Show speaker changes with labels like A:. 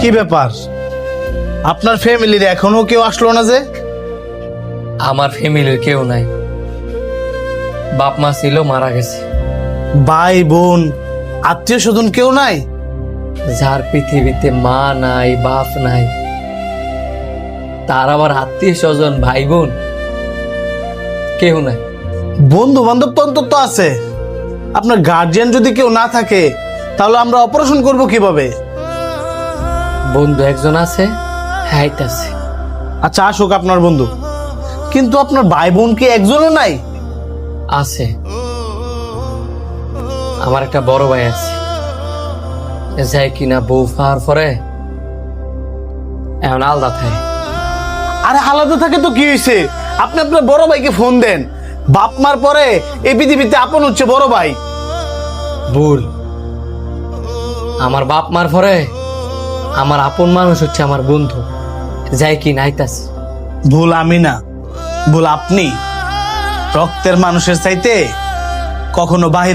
A: কি ব্যাপার, আপনার ফ্যামিলির এখনো কেউ আসলো না যে?
B: আমার ফ্যামিলির কেউ নাই, বাপ মা ছিল, মারা গেছে।
A: ভাই বোন আত্মীয় স্বজন কেউ নাই?
B: যার পৃথিবীতে মা নাই, বাপ নাই, তার আবার আত্মীয় স্বজন, ভাই বোন কেউ নাই।
A: বন্ধু বান্ধব তো অন্তত আছে। আপনার গার্জিয়ান যদি কেউ না থাকে তাহলে আমরা অপারেশন করব কিভাবে?
B: বন্ধু একজন আছে, হাইট আছে।
A: আচ্ছা আসুক আপনার বন্ধু, কিন্তু আপনার ভাই বোন কি একজনও নাই?
B: আছে, আমার একটা বড় ভাই আছে, যাই কিনা বউ ফার পরে এখন আলাদা থাকে।
A: আরে আলাদা থাকে তো কি হয়েছে? আপনি আপনার বড় ভাইকে ফোন দেন। বাপ মার পরে এই পৃথিবীতে আপন হচ্ছে বড় ভাই।
B: ভুল, আমার বাপ মার পরে আমার আপন মানুষ হচ্ছে আমার বন্ধু, যাই কিনা আইতাছে।
A: ভুল আমি না, ভুল আপনি। রক্তের মানুষের চাইতে কখনো বাহির